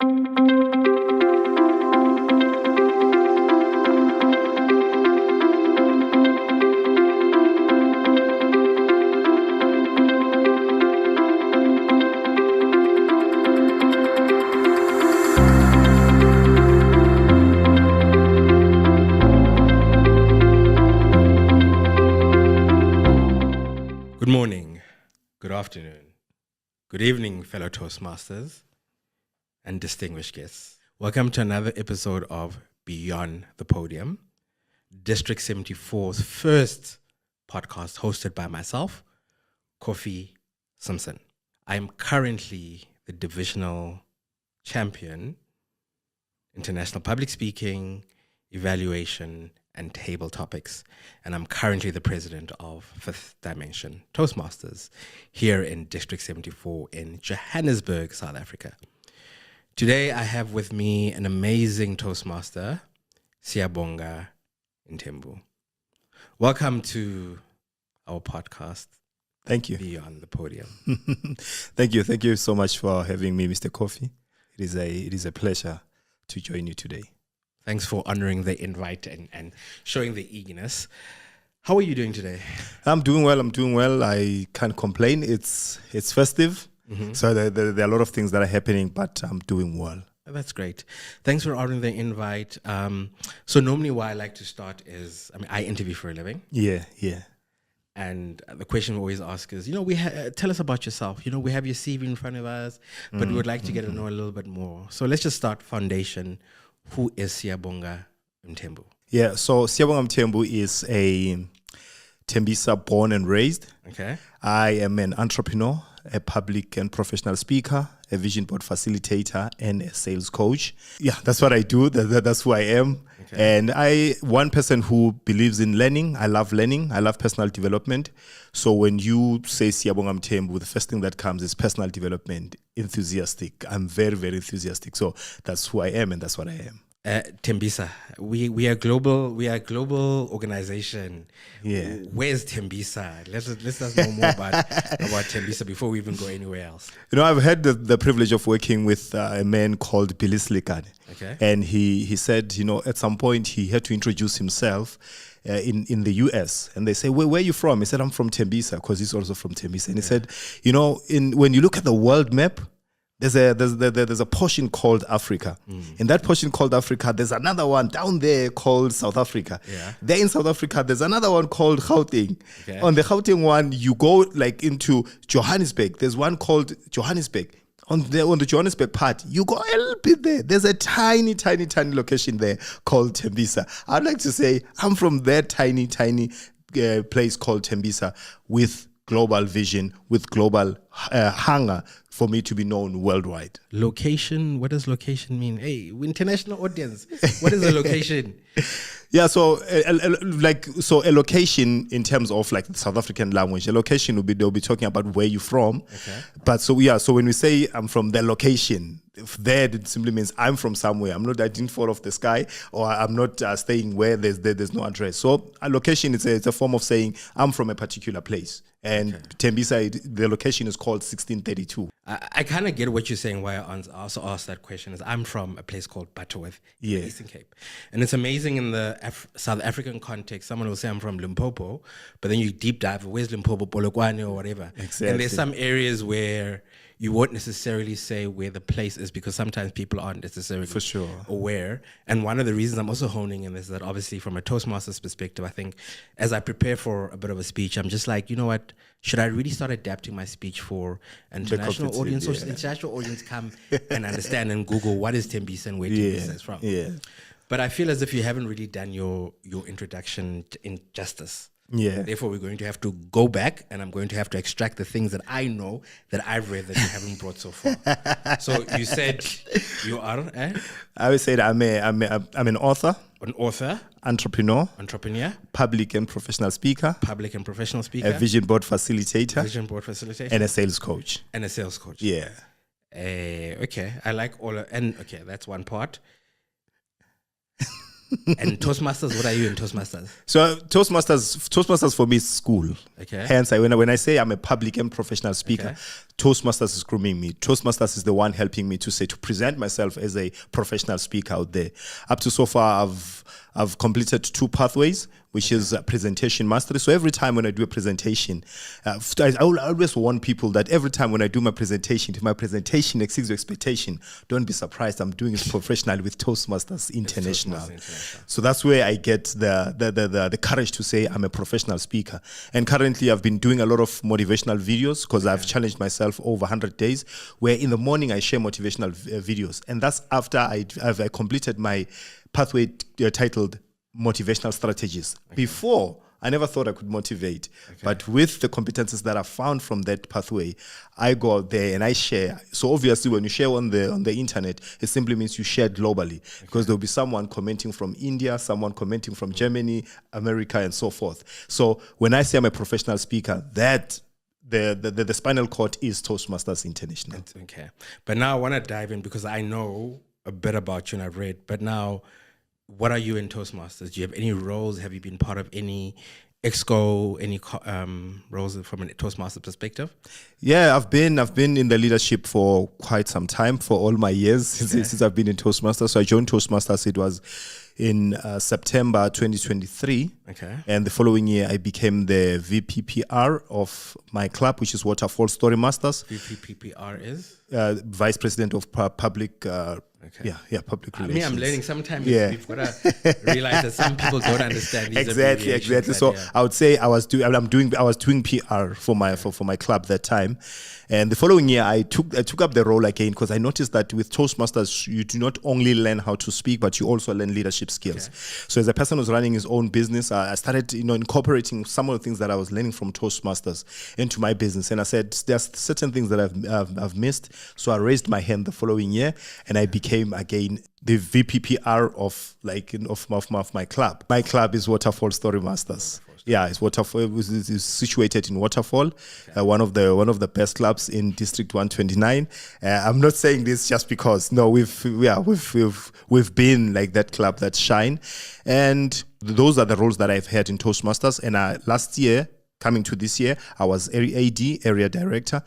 Good morning, good afternoon, good evening, fellow Toastmasters and distinguished guests. Welcome to another episode of Beyond the Podium, District 74's first podcast hosted by myself, Kofi Simpson. I am currently the divisional champion, international public speaking, evaluation, and table topics. And I'm currently the president of Fifth Dimension Toastmasters here in District 74 in Johannesburg, South Africa. Today I have with me an amazing Toastmaster, Siyabonga Ntembu. Welcome to our podcast. Thank you. Beyond the Podium. Thank you. Thank you so much for having me, Mr. Kofi. It is a pleasure to join you today. Thanks for honoring the invite and showing the eagerness. How are you doing today? I'm doing well. I can't complain. It's festive. Mm-hmm. So there are a lot of things that are happening, but I'm doing well. That's great. Thanks for honoring the invite. So normally why I like to start is, I interview for a living. Yeah. And the question we always ask is, tell us about yourself. We have your CV in front of us, but we would like to get to know a little bit more. So let's just start foundation. Who is Siyabonga Ntembu? Yeah, so Siyabonga Ntembu is a Tembisa born and raised. Okay. I am an entrepreneur, a public and professional speaker, a vision board facilitator, and a sales coach. Yeah, that's what I do. That's who I am. Okay. And one person who believes in learning. I love learning. I love personal development. So when you say Siyabonga Ntembu, the first thing that comes is personal development, enthusiastic. I'm very, very enthusiastic. So that's who I am and that's what I am. Tembisa, we are global organization. Yeah. Where's Tembisa? Let's know more about Tembisa before we even go anywhere else. I've had the privilege of working with a man called Billy Slickard. Okay. And he said, at some point he had to introduce himself in the US. And they say, where are you from? He said, I'm from Tembisa, because he's also from Tembisa. And he said, when you look at the world map, there's a portion called Africa. In that portion called Africa, there's another one down there called South Africa. Yeah. There in South Africa, there's another one called Gauteng. Okay. On the Gauteng one, you go into Johannesburg. There's one called Johannesburg. On the Johannesburg part, you go a little bit there. There's a tiny location there called Tembisa. I'd like to say I'm from that tiny place called Tembisa with global vision, with global hunger for me to be known worldwide. Location, what does location mean? Hey, international audience, what is a location? Yeah, so a location in terms of the South African language, a location they'll be talking about where you're from. Okay. But so when we say I'm from the location, it simply means I'm from somewhere. I didn't fall off the sky, or I'm not staying where there's no address. So a location is a form of saying I'm from a particular place. And Tembisa, the location is called 1632. I kind of get what you're saying. Why I also asked that question is I'm from a place called Butterworth, in the Eastern Cape. And it's amazing in the South African context, someone will say I'm from Limpopo, but then you deep dive, where's Limpopo, Polokwane or whatever. Exactly. And there's some areas where you won't necessarily say where the place is because sometimes people aren't necessarily aware. And one of the reasons I'm also honing in is that obviously from a Toastmasters perspective, I think as I prepare for a bit of a speech, I'm just like, you know what, should I really start adapting my speech for an international audience? So the international audience come and understand and Google what is Tembisa and where Tembisa is from. Yeah. But I feel as if you haven't really done your introduction in justice. Yeah. Therefore, we're going to have to go back and I'm going to have to extract the things that I know that I've read that you haven't brought so far. So you said you are I would say that I'm an author. An author. Entrepreneur. Public and professional speaker. A vision board facilitator. And a sales coach. Yeah. Okay. I like all of, and okay, that's one part. And Toastmasters, what are you in Toastmasters? So Toastmasters for me is school. Okay. Hence, when I say I'm a public and professional speaker, Okay. Toastmasters is grooming me. Toastmasters is the one helping me to present myself as a professional speaker out there. Up to so far, I've completed 2 pathways, which is presentation mastery. So every time when I do a presentation, I will always warn people that every time when I do my presentation, if my presentation exceeds your expectation, don't be surprised. I'm doing it professionally with Toastmasters International. So that's where I get the courage to say I'm a professional speaker. And currently I've been doing a lot of motivational videos because I've challenged myself over 100 days, where in the morning I share motivational videos. And that's after I've completed my pathway titled Motivational Strategies. Before, I never thought I could motivate. But with the competencies that I found from that pathway, I go out there and I share. So obviously when you share on the internet, it simply means you share globally, because there'll be someone commenting from India, someone commenting from Germany, America, and so forth. So when I say I'm a professional speaker, that the spinal cord is Toastmasters International. Okay. But now I want to dive in, because I know a bit about you and I've read, but now, what are you in Toastmasters? Do you have any roles? Have you been part of any exco, any roles from a Toastmaster perspective? Yeah, I've been in the leadership for quite some time, for all my years since I've been in Toastmasters. So I joined Toastmasters, it was in September 2023. Okay. And the following year, I became the VPPR of my club, which is Waterfall Story Masters. VPPR is? Vice President of Public public relations. I'm learning sometimes. We've got to realize that some people don't understand these exactly. So I would say I was doing PR for my club that time, and the following year I took up the role again, because I noticed that with Toastmasters you do not only learn how to speak, but you also learn leadership skills. Okay. So as a person who's running his own business, I started incorporating some of the things that I was learning from Toastmasters into my business, and I said there's certain things that I've missed. So I raised my hand the following year, and I became again the VPPR of my club. My club is Waterfall Story Masters. Yeah, it's Waterfall. It's situated in Waterfall, one of the best clubs in District 129. I'm not saying this just because. No, we've been like that club that shine, and those are the roles that I've had in Toastmasters. And last year, coming to this year, I was AD, Area Director.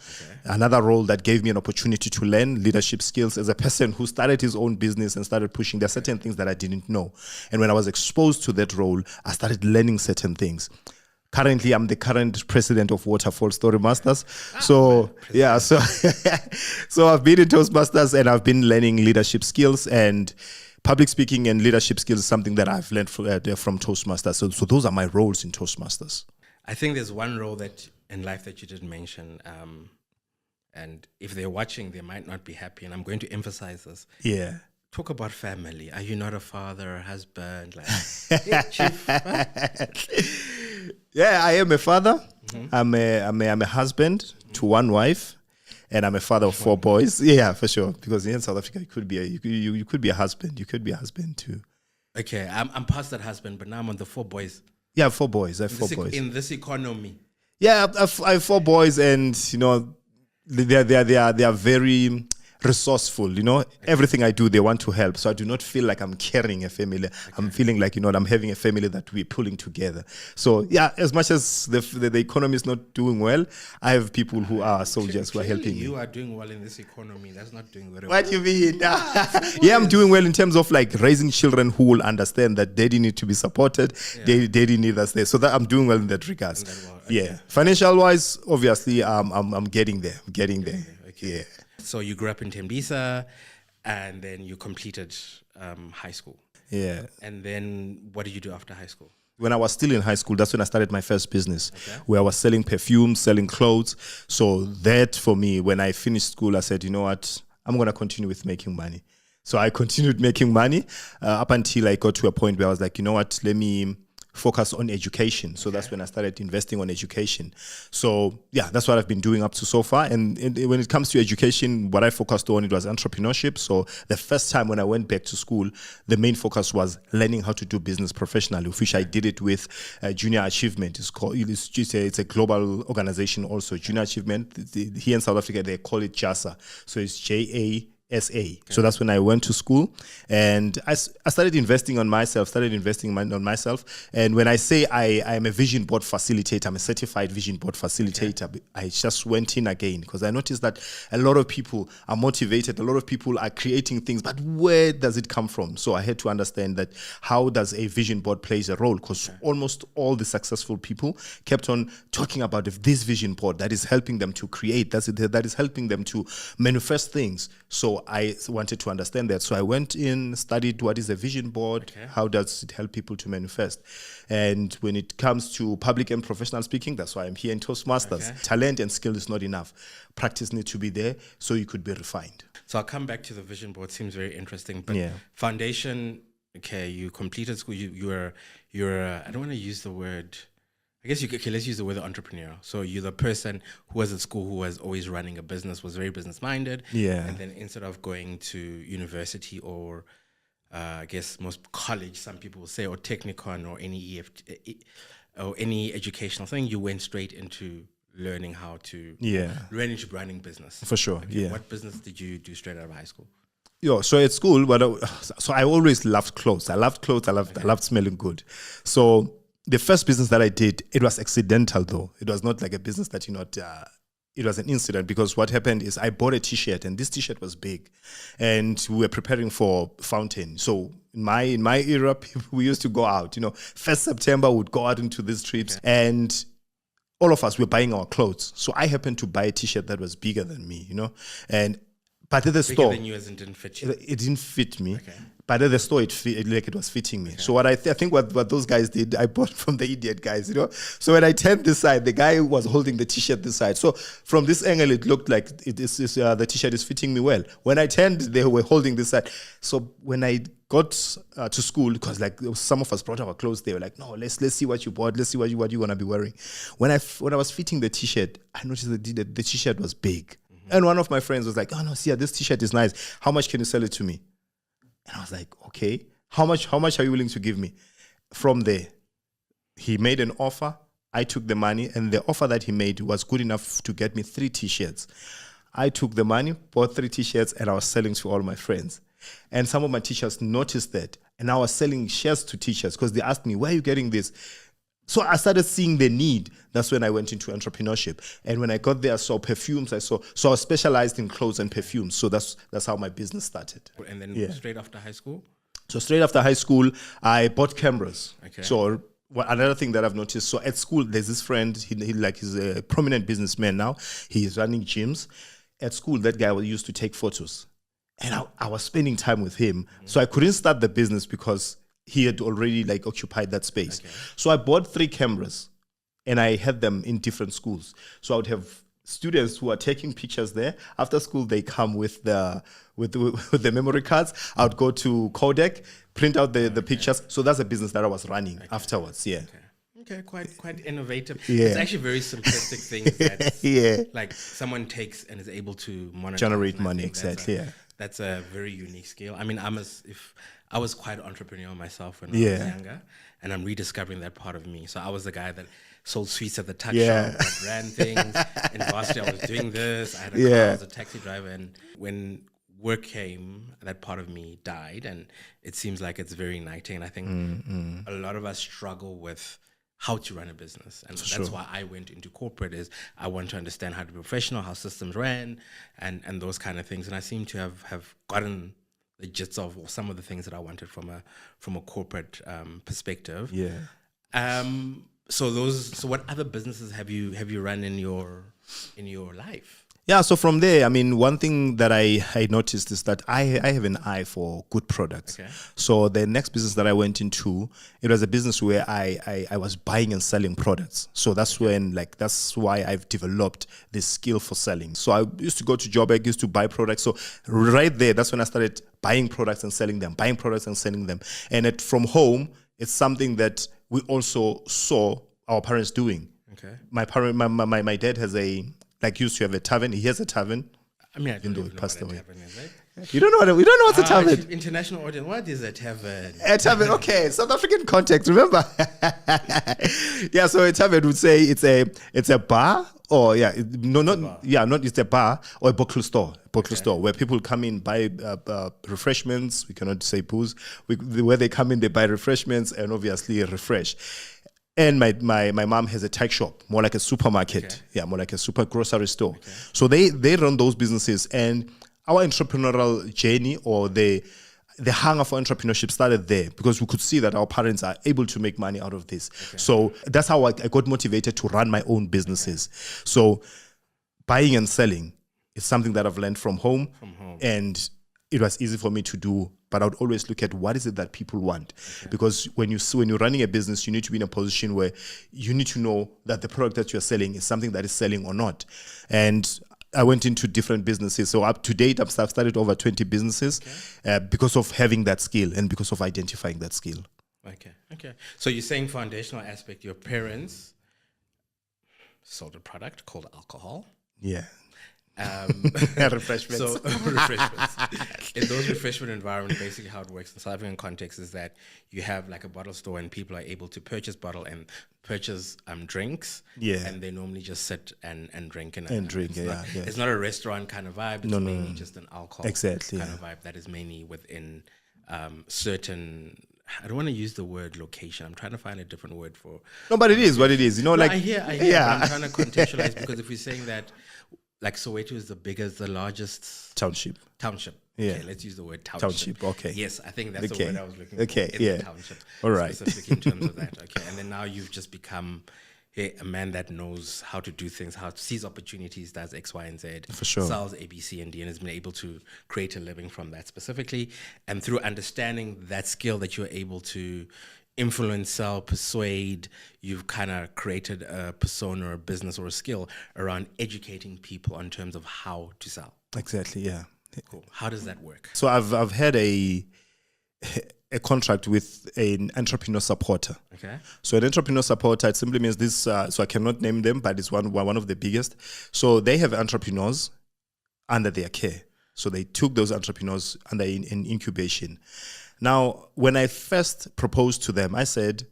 Another role that gave me an opportunity to learn leadership skills as a person who started his own business and started pushing. There are certain things that I didn't know. And when I was exposed to that role, I started learning certain things. Currently, I'm the current president of Waterfall Story Masters. So I've been in Toastmasters and I've been learning leadership skills, and public speaking and leadership skills is something that I've learned from Toastmasters. So those are my roles in Toastmasters. I think there's one role that in life that you didn't mention, and if they're watching, they might not be happy, and I'm going to emphasize this. Yeah. Talk about family. Are you not a father, a husband? Yeah, chief. Yeah, I am a father. Mm-hmm. I'm a husband to one wife, and I'm a father of 4 boys. Yeah, for sure. Because in South Africa, you could be a husband. You could be a husband too. Okay, I'm past that husband, but now I'm on the 4 boys. Yeah, 4 boys. I have 4 boys. In this economy. Yeah, I have 4 boys, and they are very resourceful. Everything I do, they want to help. So I do not feel like I'm carrying a family. Okay. I'm feeling like I'm having a family that we're pulling together. So yeah, as much as the economy is not doing well, I have people who are soldiers who are helping me. You are doing well in this economy. That's not doing very well. What do you mean? Yeah, I'm doing well in terms of like raising children who will understand that daddy need to be supported. Yeah. Daddy need us there. So that I'm doing well in that regards. Okay. Yeah, financial wise, obviously, I'm getting there. I'm getting there. Okay. Yeah. So you grew up in Tembisa, and then you completed high school. Yeah. And then what did you do after high school? When I was still in high school, that's when I started my first business, where I was selling perfume, selling clothes. So that for me, when I finished school, I said, you know what, I'm going to continue with making money. So I continued making money up until I got to a point where I was like, you know what, let me focus on education. So that's when I started investing on education. So yeah, that's what I've been doing up to so far. And when it comes to education, what I focused on, it was entrepreneurship. So the first time when I went back to school, the main focus was learning how to do business professionally, which I did it with Junior Achievement. It's a global organization also. Junior Achievement, here in South Africa, they call it JASA. So it's JASA. SA. So that's when I went to school, and I started investing on myself, on myself. And when I say I am a vision board facilitator, I'm a certified vision board facilitator. Okay. I just went in again because I noticed that a lot of people are motivated, a lot of people are creating things, but where does it come from? So I had to understand that how does a vision board plays a role, because almost all the successful people kept on talking about this vision board that is helping them to create, that is helping them to manifest things. So I wanted to understand that. So I went in, studied what is a vision board, how does it help people to manifest. And when it comes to public and professional speaking, that's why I'm here in Toastmasters. Okay. Talent and skill is not enough. Practice needs to be there so you could be refined. So I'll come back to the vision board. Seems very interesting. But foundation, okay, you completed school. You're I don't want to use the word, I guess let's use the word entrepreneur. So you're the person who was at school, who was always running a business, was very business minded. Yeah. And then instead of going to university or I guess most college, some people will say, or Technicon or any or any educational thing, you went straight into learning how to running business. For sure. Okay. Yeah. What business did you do straight out of high school? So at school, so I always loved clothes. I loved clothes. I loved smelling good. So the first business that I did, it was accidental though. It was not like a business that, it was an incident, because what happened is I bought a T-shirt, and this T-shirt was big, and we were preparing for Fountain. So in my era, we used to go out, 1st September, we'd go out into these trips, and all of us were buying our clothes. So I happened to buy a T-shirt that was bigger than me, but at the store, than you as it didn't fit you. It didn't fit me. Okay. But at the store, it was fitting me. Okay. So what I think what those guys did, I bought from the idiot guys, So when I turned this side, the guy was holding the T-shirt this side. So from this angle, it looked like the T-shirt is fitting me well. When I turned, they were holding this side. So when I got to school, because like some of us brought our clothes, they were like, no, let's see what you bought. Let's see what you're gonna be wearing. When I was fitting the T-shirt, I noticed that the T-shirt was big. And one of my friends was like, oh no, see, this T-shirt is nice. How much can you sell it to me? And I was like, okay, how much are you willing to give me? From there, he made an offer. I took the money, and the offer that he made was good enough to get me 3 T-shirts. I took the money, bought 3 T-shirts, and I was selling to all my friends. And some of my teachers noticed that. And I was selling shares to teachers because they asked me, where are you getting this? So I started seeing the need. That's when I went into entrepreneurship. And when I got there, I saw perfumes. So I was specialized in clothes and perfumes. So that's how my business started. And then straight after high school? So straight after high school, I bought cameras. Okay. So another thing that I've noticed, so at school, there's this friend, he's a prominent businessman now. He's running gyms. At school, that guy used to take photos. And I was spending time with him. So I couldn't start the business because he had already occupied that space. Okay. So I bought 3 cameras, and I had them in different schools. So I would have students who are taking pictures there. After school, they come with the memory cards. I would go to Kodak, print out the pictures. So that's a business that I was running afterwards. Yeah. Okay, quite innovative. Yeah. It's actually very simplistic things that like someone takes and is able to monetize. Generate money, exactly. That's a very unique skill. I mean, I was quite entrepreneurial myself when I was younger, and I'm rediscovering that part of me. So I was the guy that sold sweets at the tuck shop, that ran things. In varsity, I was doing this. I had a car, I was a taxi driver. And when work came, that part of me died, and it seems like it's very igniting. And I think a lot of us struggle with how to run a business. And that's why I went into corporate, is I want to understand how to be professional, how systems ran, and those kind of things. And I seem to have gotten the gist of some of the things that I wanted from a corporate perspective. Yeah. So what other businesses have you run in your life? Yeah, so from there, I mean, one thing that I noticed is that I have an eye for good products. Okay. So the next business that I went into, it was a business where I was buying and selling products. So that's that's why I've developed this skill for selling. So I used to go to Joburg, used to buy products. So right there, that's when I started buying products and selling them, And from home, it's something that we also saw our parents doing. Okay. My dad has used to have a tavern. He has a tavern. I mean, I don't know what a tavern is, right? You don't know what's a tavern? International audience. What is a tavern? A tavern, okay, South African context. Remember? Yeah, so a tavern would say it's a bar, or it's a bar or a bottle store. Store where people come in, buy refreshments. We cannot say booze. Where they come in, they buy refreshments and obviously refresh. And my mom has a tech shop, more like a supermarket. Okay. Yeah, more like a super grocery store. Okay. So they run those businesses, and our entrepreneurial journey, or the hunger for entrepreneurship, started there because we could see that our parents are able to make money out of this. Okay. So that's how I got motivated to run my own businesses. Okay. So buying and selling is something that I've learned from home. And it was easy for me to do, but I would always look at what is it that people want. Okay. Because when you're running a business, you need to be in a position where you need to know that the product that you're selling is something that is selling or not. And I went into different businesses. So up to date, I've started over 20 businesses because of having that skill and because of identifying that skill. Okay. So you're saying foundational aspect, your parents sold a product called alcohol. Yeah. Refreshments. So refreshments. In those refreshment environments, basically how it works in South African context is that you have like a bottle store and people are able to purchase bottle and purchase drinks. Yeah. And they normally just sit and drink. It's not a restaurant kind of vibe. It's mainly just an alcohol kind of vibe that is mainly within certain... I don't want to use the word location. I'm trying to find a different word for... No, but it is what it is. You know, I hear. Yeah. I'm trying to contextualize because if we're saying that like Soweto is the largest township. Yeah. Okay, let's use the word township. Okay. Yes, I think that's the word I was looking for. Okay. Yeah. Township. All right. Specifically in terms of that. Okay. And then now you've just become a man that knows how to do things, how to seize opportunities, does X, Y, and Z. For sure. Sells A, B, C, and D, and has been able to create a living from that specifically. And through understanding that skill that you're able to influence, sell, persuade, you've kind of created a persona or a business or a skill around educating people in terms of how to sell. Exactly, yeah. Cool. How does that work? So I've had a contract with an entrepreneur supporter. Okay. So an entrepreneur supporter, it simply means this, so I cannot name them, but it's one of the biggest. So they have entrepreneurs under their care. So they took those entrepreneurs under in incubation. Now, when I first proposed to them, I said,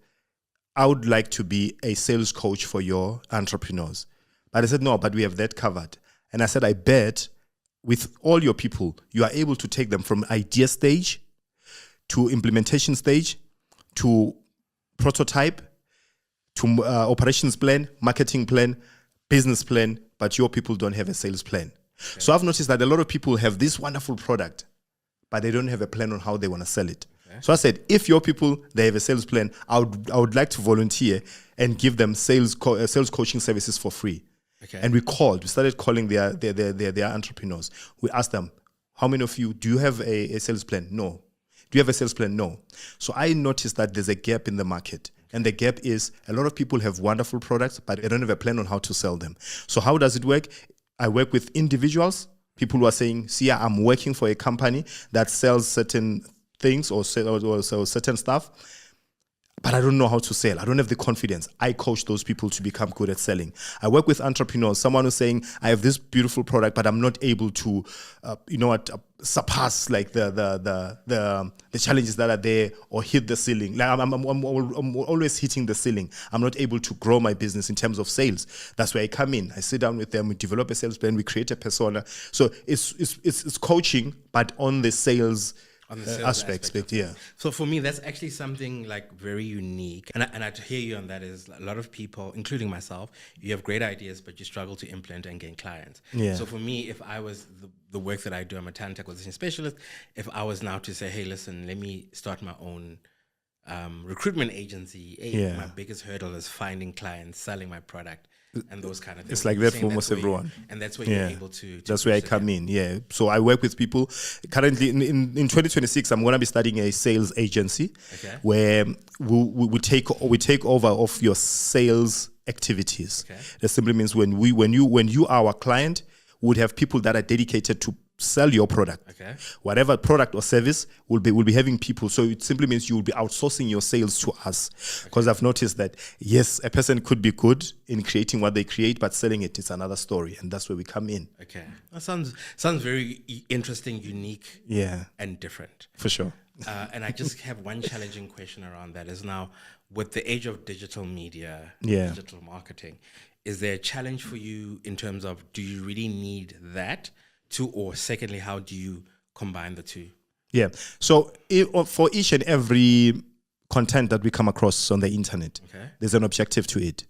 I would like to be a sales coach for your entrepreneurs. But I said, no, but we have that covered. And I said, I bet with all your people, you are able to take them from idea stage to implementation stage to prototype to operations plan, marketing plan, business plan, but your people don't have a sales plan. Okay. So I've noticed that a lot of people have this wonderful product, but they don't have a plan on how they want to sell it. Okay. So I said, if your people, they have a sales plan, I would like to volunteer and give them sales coaching services for free. Okay. And we started calling their entrepreneurs. We asked them, how many of you, do you have a sales plan? No. Do you have a sales plan? No. So I noticed that there's a gap in the market. And the gap is a lot of people have wonderful products, but they don't have a plan on how to sell them. So how does it work? I work with individuals, people who are saying, see, I'm working for a company that sells certain things or sells certain stuff, but I don't know how to sell. I don't have the confidence. I coach those people to become good at selling. I work with entrepreneurs, someone who's saying, I have this beautiful product, but I'm not able to, surpass like the challenges that are there or hit the ceiling. Like I'm always hitting the ceiling. I'm not able to grow my business in terms of sales. That's where I come in. I sit down with them. We develop a sales plan. We create a persona. So it's coaching, but on the sales aspect, yeah. So for me, that's actually something like very unique. And I hear you on that is a lot of people, including myself, you have great ideas, but you struggle to implement and gain clients. Yeah. So for me, if I was the work that I do, I'm a talent acquisition specialist. If I was now to say, hey, listen, let me start my own recruitment agency. Hey, my biggest hurdle is finding clients, selling my product. And those kind of things. It's like that for almost everyone. And that's where you're able to that's where I come in, yeah. So I work with people. Currently, in 2026, I'm going to be starting a sales agency where we take over of your sales activities. Okay. That simply means when you are our client, we would have people that are dedicated to sell your product. Okay. Whatever product or service will be having people. So it simply means you will be outsourcing your sales to us. Because I've noticed that, yes, a person could be good in creating what they create, but selling it is another story. And that's where we come in. Okay. That sounds very interesting, unique, and different. For sure. And I just have one challenging question around that is now, with the age of digital media, digital marketing, is there a challenge for you in terms of, do you really need that to, or secondly, how do you combine the two? Yeah. So for each and every content that we come across on the internet, there's an objective to it.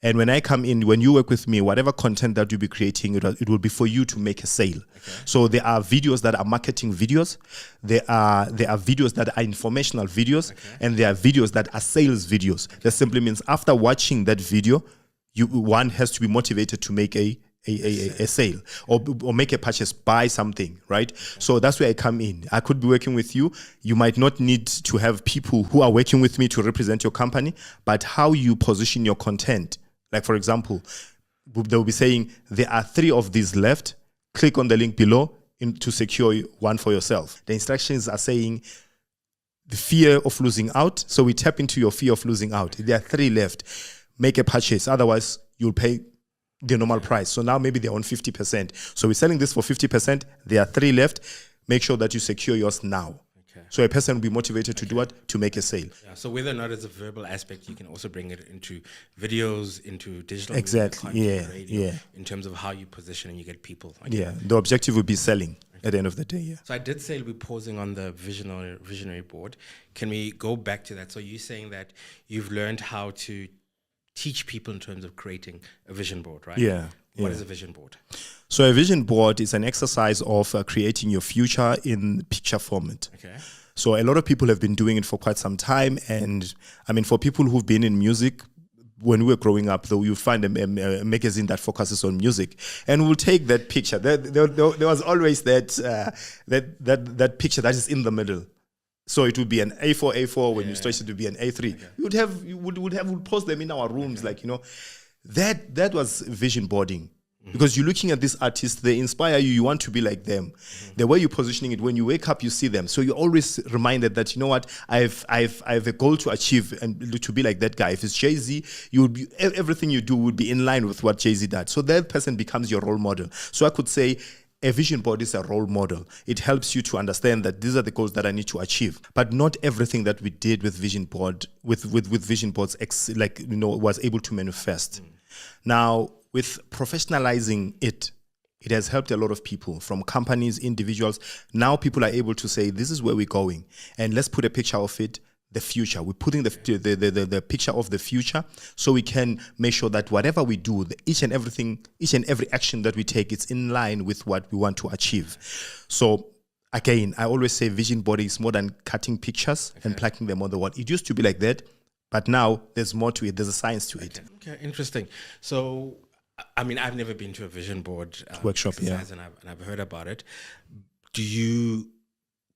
And when I come in, when you work with me, whatever content that you'll be creating, it will be for you to make a sale. So there are videos that are marketing videos. There are videos that are informational videos. And there are videos that are sales videos. That simply means after watching that video, one has to be motivated to make a sale or make a purchase, buy something, right? So that's where I come in. I could be working with you. You might not need to have people who are working with me to represent your company, but how you position your content. Like, for example, they'll be saying, there are 3 of these left. Click on the link below to secure one for yourself. The instructions are saying the fear of losing out. So we tap into your fear of losing out. There are 3 left. Make a purchase. Otherwise, you'll pay the normal price. So now maybe they're on 50%. So we're selling this for 50%. There are 3 left. Make sure that you secure yours now. So a person will be motivated to do what? To make a sale. Yeah, so whether or not it's a verbal aspect, you can also bring it into videos, into digital exactly. media, content, radio, in terms of how you position and you get people. Yeah, the objective would be selling at the end of the day. Yeah. So I did say we're pausing on the visionary board. Can we go back to that? So you're saying that you've learned how to teach people in terms of creating a vision board, right? Yeah. What is a vision board? So a vision board is an exercise of creating your future in picture format. Okay. So a lot of people have been doing it for quite some time. And I mean, for people who've been in music, when we were growing up, though, you find a magazine that focuses on music, and we'll take that picture. There was always that picture that is in the middle. So it would be an A4 when you stretch it to be an A3. Okay. We'd post them in our rooms, like, that was vision boarding. Because you're looking at these artists, they inspire you, you want to be like them. The way you're positioning it, when you wake up, you see them. So you're always reminded that, you know what, I have a goal to achieve and to be like that guy. If it's Jay-Z, everything you do would be in line with what Jay-Z did. So that person becomes your role model. So I could say a vision board is a role model. It helps you to understand that these are the goals that I need to achieve. But not everything that we did with vision board, with vision boards, was able to manifest. Now, with professionalizing it has helped a lot of people, from companies, individuals. Now people are able to say, this is where we're going, and let's put a picture of it, the future. We're putting the picture of the future, so we can make sure that whatever we do, each and every action that we take, it's in line with what we want to achieve. So again, I always say vision boarding is more than cutting pictures and plugging them on the wall. It used to be like that, but now there's more to it. There's a science to it. Okay, interesting. So, I mean, I've never been to a vision board workshop, and I've heard about it. Do you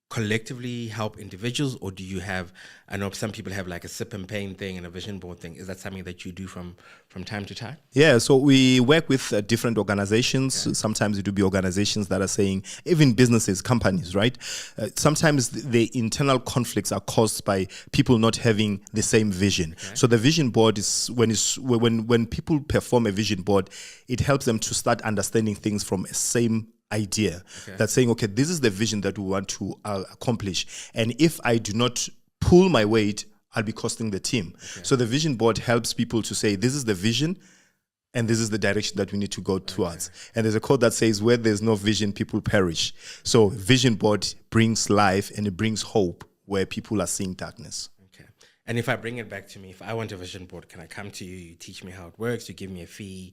collectively help individuals, or do you have, I know some people have like a sip and pain thing and a vision board thing. Is that something that you do from time to time? Yeah, so we work with different organizations. Okay. Sometimes it will be organizations that are saying, even businesses, companies, right? Sometimes the internal conflicts are caused by people not having the same vision. Okay. So the vision board is when people perform a vision board, it helps them to start understanding things from a same idea. Okay. That's saying, okay, this is the vision that we want to accomplish, and if I do not pull my weight, I'll be costing the team. Okay. So the vision board helps people to say, this is the vision and this is the direction that we need to go towards. Okay. And there's a quote that says, where there's no vision, people perish. So vision board brings life and it brings hope where people are seeing darkness. Okay. And if I bring it back to me, if I want a vision board, can I come to you, you teach me how it works, you give me a fee,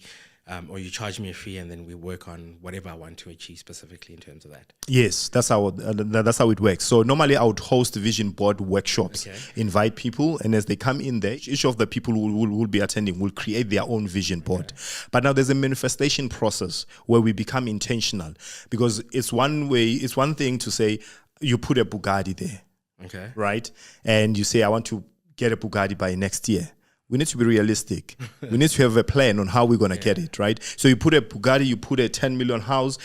or you charge me a fee, and then we work on whatever I want to achieve specifically in terms of that? Yes, that's how it works. So normally I would host vision board workshops, invite people, and as they come in there, each of the people who will be attending will create their own vision board. But now there's a manifestation process where we become intentional, because it's one thing to say you put a Bugatti there, right? And you say, I want to get a Bugatti by next year. we need to be realistic. We need to have a plan on how we're going to get it, right? So you put a Bugatti, you put a 10 million house,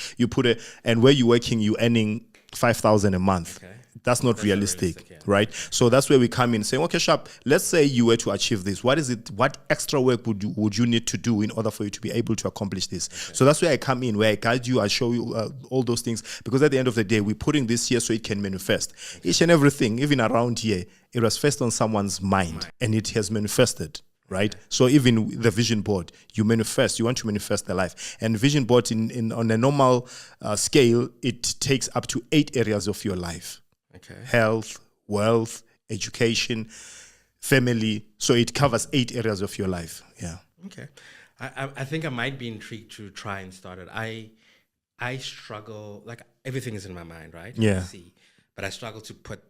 and where you're working, you're earning 5,000 a month. Okay. That's not realistic, right? So that's where we come in saying, okay, Sharp, let's say you were to achieve this. What extra work would you need to do in order for you to be able to accomplish this? Okay. So that's where I come in, where I guide you, I show you all those things, because at the end of the day, we're putting this here so it can manifest. Okay. Each and everything, even around here, it was first on someone's mind and it has manifested. Right, so even the vision board, you want to manifest the life, and vision board on a normal scale, it takes up to 8 areas of your life. Okay. Health, wealth, education, family. So it covers 8 areas of your life. Yeah. Okay. I think I might be intrigued to try and start it. I struggle, like everything is in my mind, right? Yeah. But I struggle to put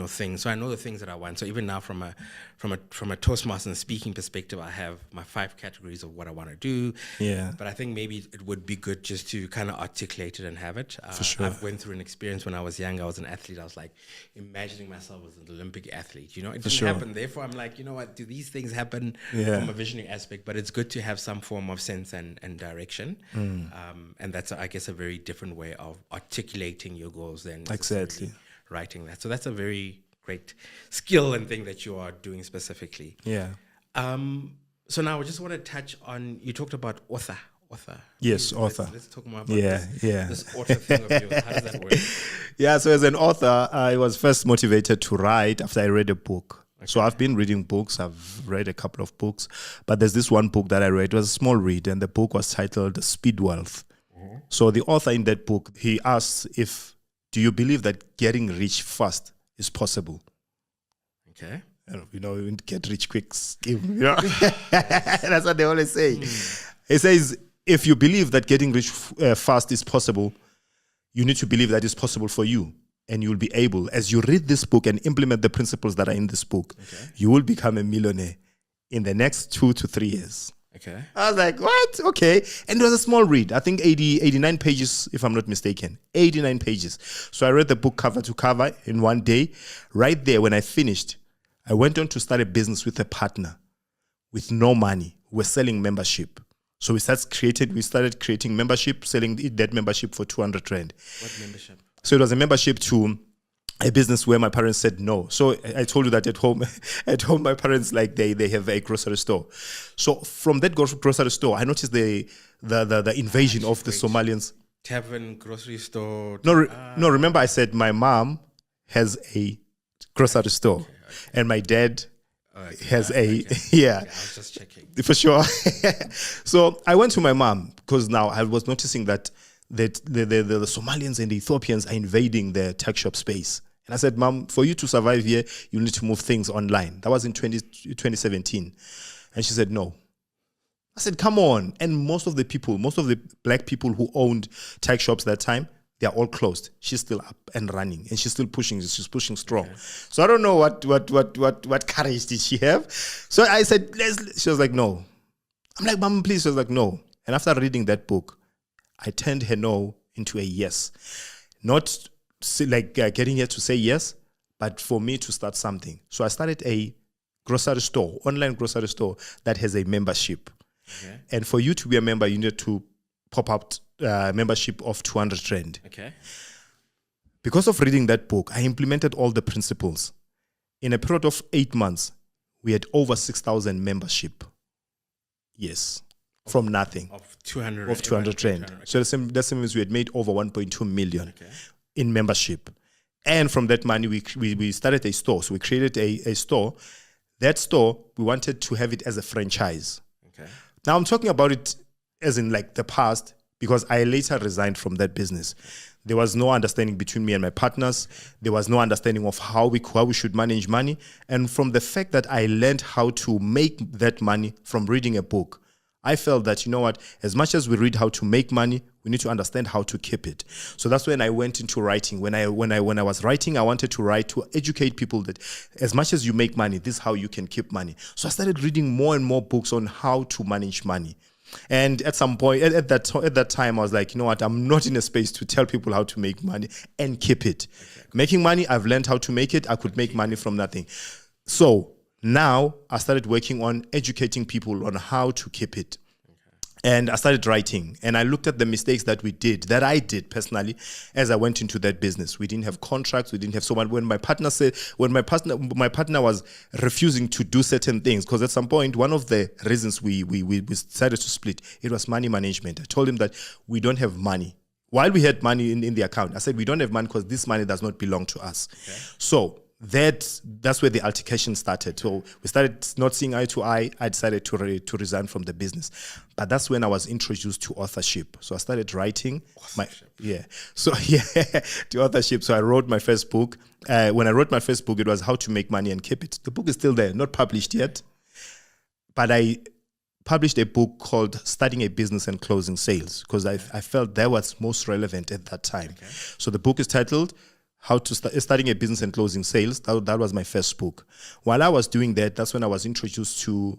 things. So I know the things that I want. So even now from a Toastmaster and speaking perspective, I have my 5 categories of what I want to do. Yeah. But I think maybe it would be good just to kind of articulate it and have it. For sure. I went through an experience when I was young. I was an athlete. I was like imagining myself as an Olympic athlete. It didn't happen. Therefore, I'm like, what? Do these things happen from a visionary aspect? But it's good to have some form of sense and direction. And that's, I guess, a very different way of articulating your goals than exactly writing that. So that's a very great skill and thing that you are doing specifically. Yeah. So now I just want to touch on, you talked about author. Yes, author. Let's talk more about this author thing of yours. How does that work? Yeah, so as an author, I was first motivated to write after I read a book. Okay. So I've been reading books. I've read a couple of books. But there's this one book that I read. It was a small read, and the book was titled Speed Wealth. Mm-hmm. So the author in that book, he asks do you believe that getting rich fast is possible? Okay. Get rich quick scheme. That's what they always say. It says, if you believe that getting rich fast is possible, you need to believe that it's possible for you. And you will be able, as you read this book and implement the principles that are in this book, you will become a millionaire in the next 2 to 3 years. Okay. I was like, what? Okay. And it was a small read. I think 89 pages, if I'm not mistaken. 89 pages. So I read the book cover to cover in one day. Right there, when I finished, I went on to start a business with a partner with no money. We're selling membership. So we started creating membership, selling that membership for 200 Rand. What membership? So it was a membership to a business where my parents said no. So I told you that at home my parents, like, they have a grocery store. So from that grocery store, I noticed the invasion of the Somalians. Tavern, grocery store. No, remember I said my mom has a grocery store, okay. And my dad has a, yeah. Okay, I was just checking. For sure. So I went to my mom because now I was noticing that the Somalians and the Ethiopians are invading the tech shop space. And I said, Mom, for you to survive here, you need to move things online. That was in 2017. And she said, no. I said, come on. And most of the black people who owned tech shops that time, they are all closed. She's still up and running, and she's still pushing. She's pushing strong. Okay. So I don't know what courage did she have. So I said, she was like, no. I'm like, Mom, please. She was like, no. And after reading that book, I turned her no into a yes. Not like getting her to say yes, but for me to start something. So I started a grocery store, online grocery store that has a membership. Okay. And for you to be a member, you need to pop out membership of 200 Rand. Okay. Because of reading that book, I implemented all the principles. In a period of 8 months, we had over 6,000 membership. Yes. From nothing. Of 200 Rand. Okay. So that means we had made over 1.2 million in membership. And from that money, we started a store. So we created a store. That store, we wanted to have it as a franchise. Okay. Now I'm talking about it as in like the past, because I later resigned from that business. There was no understanding between me and my partners. There was no understanding of how we should manage money. And from the fact that I learned how to make that money from reading a book, I felt that, you know what, as much as we read how to make money, we need to understand how to keep it. So that's when I went into writing. When I was writing, I wanted to write to educate people that as much as you make money, this is how you can keep money. So I started reading more and more books on how to manage money. And at some point, at that time, I was like, you know what, I'm not in a space to tell people how to make money and keep it. Exactly. Making money, I've learned how to make it. I could make money from nothing. So Now I started working on educating people on how to keep it. And I started writing, and I looked at the mistakes that I did personally, as I went into that business. We didn't have contracts, we didn't have someone. When my partner was refusing to do certain things, because at some point, one of the reasons we decided to split, it was money management. I told him that we don't have money. While we had money in the account, I said we don't have money because this money does not belong to us. Okay. So that's where the altercation started. So we started not seeing eye to eye. I decided to resign from the business, but that's when I was introduced to authorship. So I started writing to authorship. So I wrote my first book. When I wrote my first book, it was How to Make Money and Keep It. The book is still there, not published yet, but I published a book called Starting a Business and Closing Sales, because I felt that was most relevant at that time. Okay. So the book is titled How to Starting a Business and Closing Sales. That was my first book. While I was doing that, that's when I was introduced to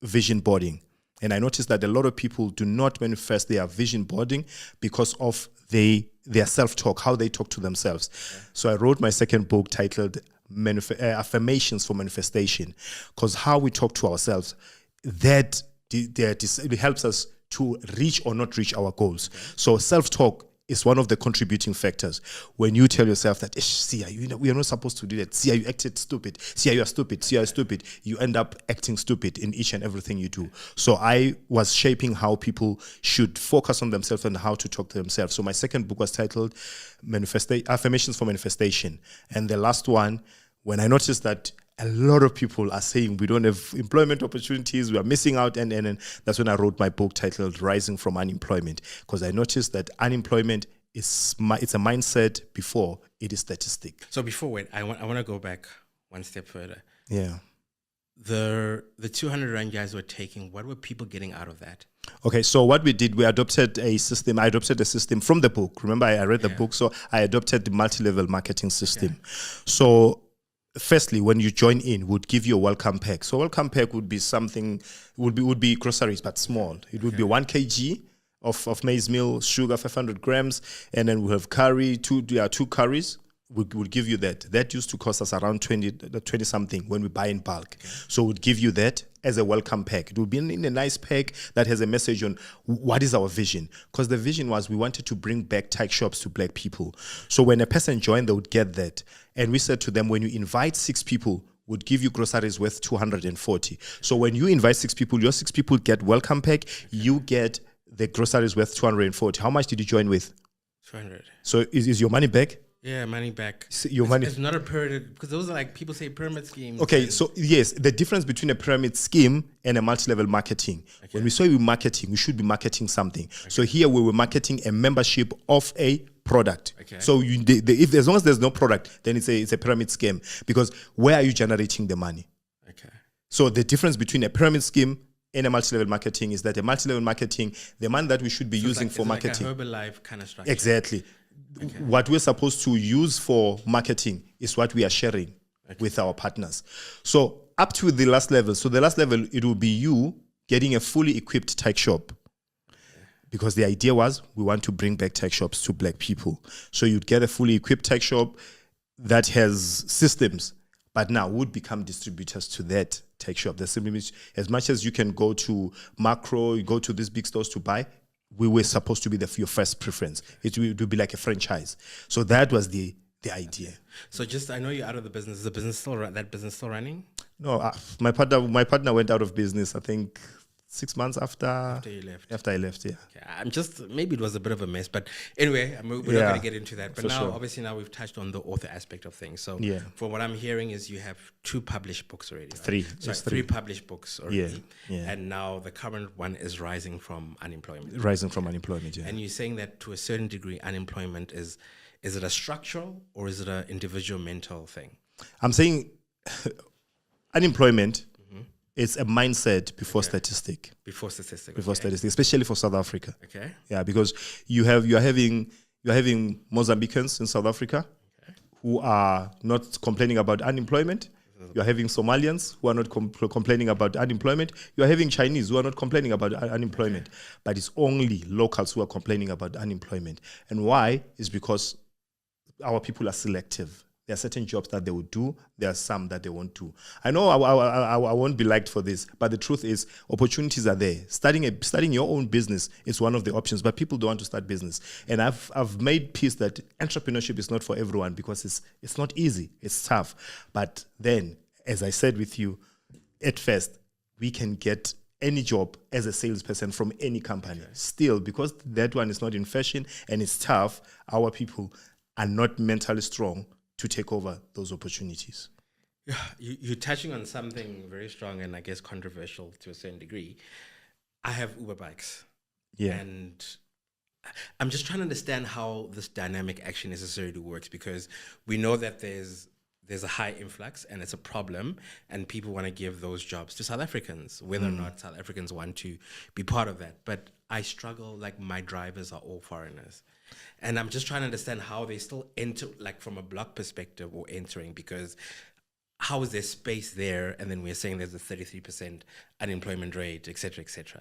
vision boarding. And I noticed that a lot of people do not manifest their vision boarding because of their self-talk, how they talk to themselves. Okay. So I wrote my second book titled Affirmations for Manifestation, because how we talk to ourselves, that it helps us to reach or not reach our goals. Okay. So self-talk is one of the contributing factors. When you tell yourself that, see, we are not supposed to do that. See, you acted stupid. See, you are stupid. See, you are stupid. You end up acting stupid in each and everything you do. So I was shaping how people should focus on themselves and how to talk to themselves. So my second book was titled Affirmations for Manifestation. And the last one, when I noticed that a lot of people are saying we don't have employment opportunities, we are missing out, and that's when I wrote my book titled Rising from Unemployment, because I noticed that unemployment it's a mindset before it is statistic. So I want to go back one step further. Yeah. The 200 Rand guys were taking, what were people getting out of that? Okay, so what we did, we adopted a system. I adopted a system from the book. Remember, I read the book, so I adopted the multi-level marketing system. Okay. So firstly, when you join in, would give you a welcome pack. So welcome pack would be something, would be groceries, but small. It would be 1 kg of maize meal, sugar, 500 grams, and then we have curry, two curries. Would give you that. That used to cost us around 20 something when we buy in bulk. Okay. So we'd give you that as a welcome pack. It would be in a nice pack that has a message on what is our vision. Because the vision was we wanted to bring back tech shops to black people. So when a person joined, they would get that. And we said to them, when you invite 6 people, would give you groceries worth 240. So when you invite 6 people, your 6 people get welcome pack, you get the groceries worth 240. How much did you join with? 200. So is your money back? Yeah, money back. It's not a pyramid, because those are like, people say pyramid schemes. Okay, so yes, the difference between a pyramid scheme and a multi-level marketing. Okay. When we say we're marketing, we should be marketing something. Okay. So here we were marketing a membership of a product. Okay. So if as long as there's no product, then it's a pyramid scheme, because where are you generating the money? Okay. So the difference between a pyramid scheme and a multi-level marketing is that a multi-level marketing, the money that we should be using for marketing. Like a Herbalife kind of structure. Exactly. Okay. What we're supposed to use for marketing is what we are sharing with our partners. So up to the last level. So the last level, it will be you getting a fully equipped tech shop. Because the idea was we want to bring back tech shops to black people. So you'd get a fully equipped tech shop that has systems, but now would become distributors to that tech shop. That simply means as much as you can go to Macro, you go to these big stores to buy, we were supposed to be your first preference. It would be like a franchise. So that was the idea. So I know you're out of the business. Is the business that business still running? No, my partner went out of business, I think 6 months after you left. After I left, yeah. Okay, maybe it was a bit of a mess, but anyway, we're not going to get into that. But obviously now we've touched on the author aspect of things. So from what I'm hearing is you have 2 published books already. Right? 3 published books already. Yeah. And now the current one is Rising from Unemployment. Rising from Unemployment, yeah. And you're saying that to a certain degree, unemployment is it a structural or is it an individual mental thing? I'm saying unemployment, it's a mindset before statistic. Before statistic. Before statistic, especially for South Africa. Okay. Yeah, because you're having Mozambicans in South Africa who are not complaining about unemployment. You're having Somalians who are not complaining about unemployment. You're having Chinese who are not complaining about unemployment. But it's only locals who are complaining about unemployment. And why? Is because our people are selective. There are certain jobs that they will do. There are some that they won't do. I know I won't be liked for this, but the truth is opportunities are there. Starting your own business is one of the options, but people don't want to start business. And I've made peace that entrepreneurship is not for everyone because it's not easy. It's tough. But then, as I said with you, at first, we can get any job as a salesperson from any company. Okay. Still, because that one is not in fashion and it's tough, our people are not mentally strong to take over those opportunities. Yeah, you're touching on something very strong and I guess controversial to a certain degree. I have Uber bikes. Yeah. And I'm just trying to understand how this dynamic actually necessarily works, because we know that there's a high influx and it's a problem and people want to give those jobs to South Africans, whether or not South Africans want to be part of that. But I struggle, like my drivers are all foreigners. And I'm just trying to understand how they still enter, like from a block perspective or entering, because how is there space there? And then we're saying there's a 33% unemployment rate, et cetera, et cetera.